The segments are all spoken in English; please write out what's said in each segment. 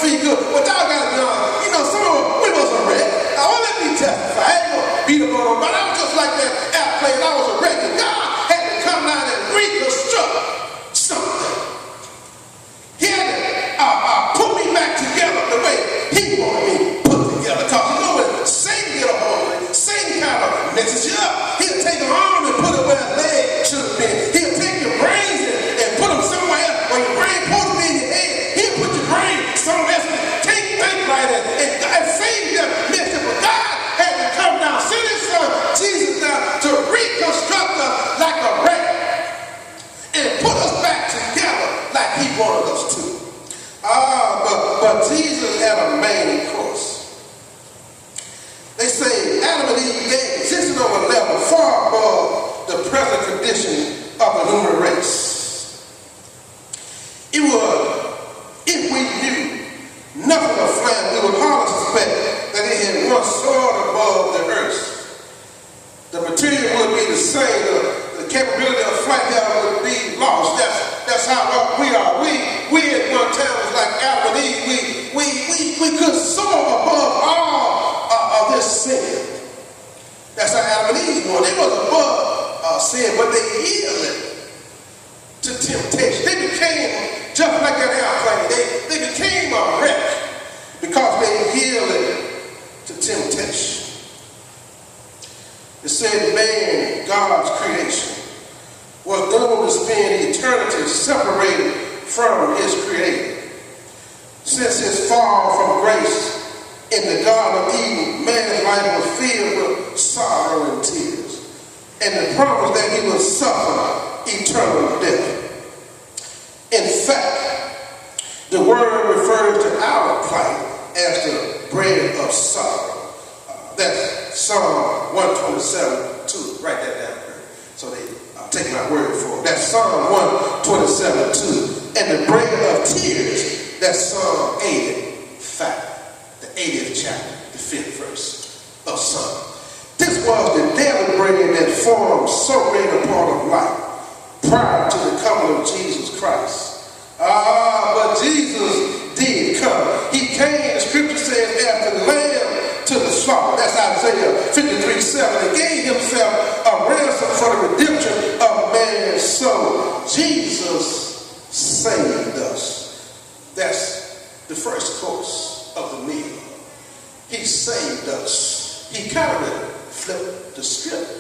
be good. But y'all got to be honest. You know, some of us, we was a wreck. Now, let me testify. I ain't going to beat up on them, but I was just like that airplane. I was a wreck. And God had to come down and reconstruct something. He had to put me back together the way he wanted me put together. Because you know when Satan get a hold of it, Satan kind of messes you up. He'll take an arm and put it where a leg should have been. He'll take your brains and put them somewhere else. When your brain pulls them in your head, he'll put your brain somewhere else. Can't think right. And Satan just messed it. But God had to come down, send his son Jesus down to reconstruct us like a wreck and put us back together like he wanted us to. But Jesus had a main course. They say Adam and Eve, they existed on a level far above the present condition of the human race. It would, if we knew nothing of flying, we would hardly suspect that it had once soared above the earth. The material would be the same. The capability of flight there would be lost. That's how we are. We at one time was like Adam and Eve. We could soar above all of this sin. That's how Adam and Eve were. They was above sin, but they yielded to temptation. They became just like that airplane. They became a wreck because they yielded to temptation. It said man, God's creation, was doomed to spend eternity separated from his creator. Since his fall from grace in the Garden of Eden, man's life was filled with sorrow and tears, and the promise that he would suffer eternal death. In fact, the word refers to our plight as the bread of sorrow. That's Psalm 127:2. Write that down here. So I'll take my word for it. That's Psalm 127:2. And the bread of tears, that's Psalm 85, the 80th chapter, the 5th verse of Psalm. This was the daily bread that formed so great a part of life prior to the coming of Jesus Christ. But Jesus did come. He came, the scripture says, after the lamb to the slaughter. That's Isaiah 53:7. He gave himself a ransom for the redemption of man's soul. Jesus saved us. That's the first course of the meal. He saved us. He kind of flipped the script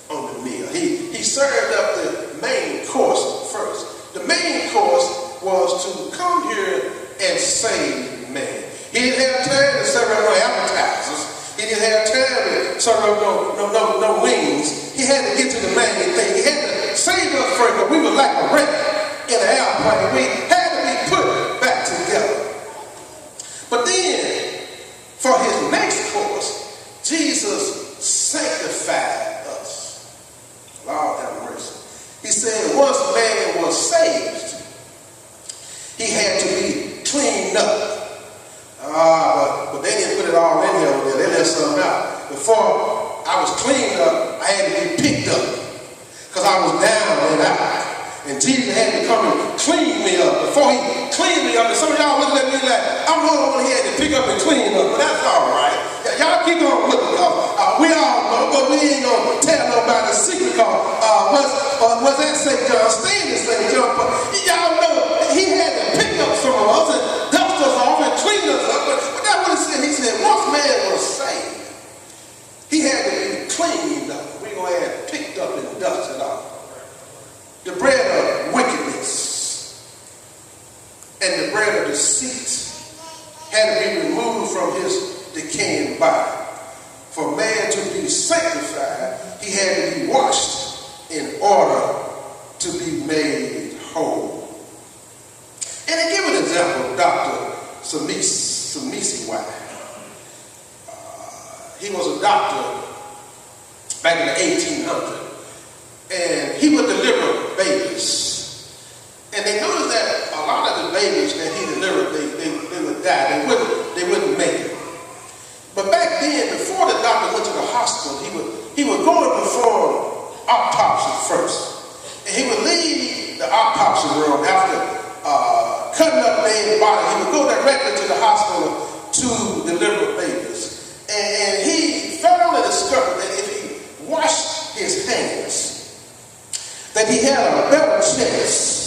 on the meal. He served up the main course first. The main course was to come here and save man. He didn't have time to serve up no appetizers. He didn't have time to serve up no wings. He had to get to the main thing. He had to save us first, but we were like a wreck in an airplane. We had to be put back together. But then, for his next course, Jesus sanctified us. Lord have mercy. He said once man was saved, he had to be cleaned up. But they didn't put it all in here. They left something out. Before I was cleaned up, I had to be picked up because I was down and out. And Jesus had to come and clean me up. Before he cleaned me up, and some of y'all looking at me like, I'm the only one he had to pick up and clean up. But that's all right. Y'all keep on looking, because we all know, but we ain't going to tell nobody the secret, because what's that St. John? Stay in St. John. But y'all know he had to pick up some of us and dust us off and clean us up. But that's what he said. He said once man was saved, he had to be cleaned up. We're going to have picked up and dusted off. The bread of wickedness and the bread of deceit had to be removed from his decaying body. For man to be sanctified, he had to be washed in order to be made whole. And to give an example of Dr. Samisi White. He was a doctor back in the 1800s. And he would deliver babies. And they noticed that a lot of the babies that he delivered, they would die. They wouldn't make it. But back then, before the doctor went to the hospital, he would go and perform autopsy first. And he would leave the autopsy room after cutting up dead about it. He would go directly to the hospital to deliver babies. And he finally discovered that if he washed his hands, that he had a better chance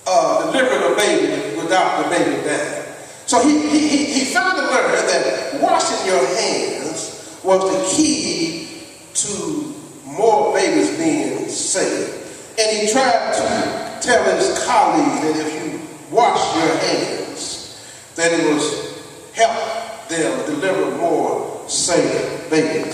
of delivering a baby without the baby dying. So he finally learned that washing your hands was the key to more babies being saved. And he tried to tell his colleagues that if you wash your hands, that it was help them deliver more saved babies.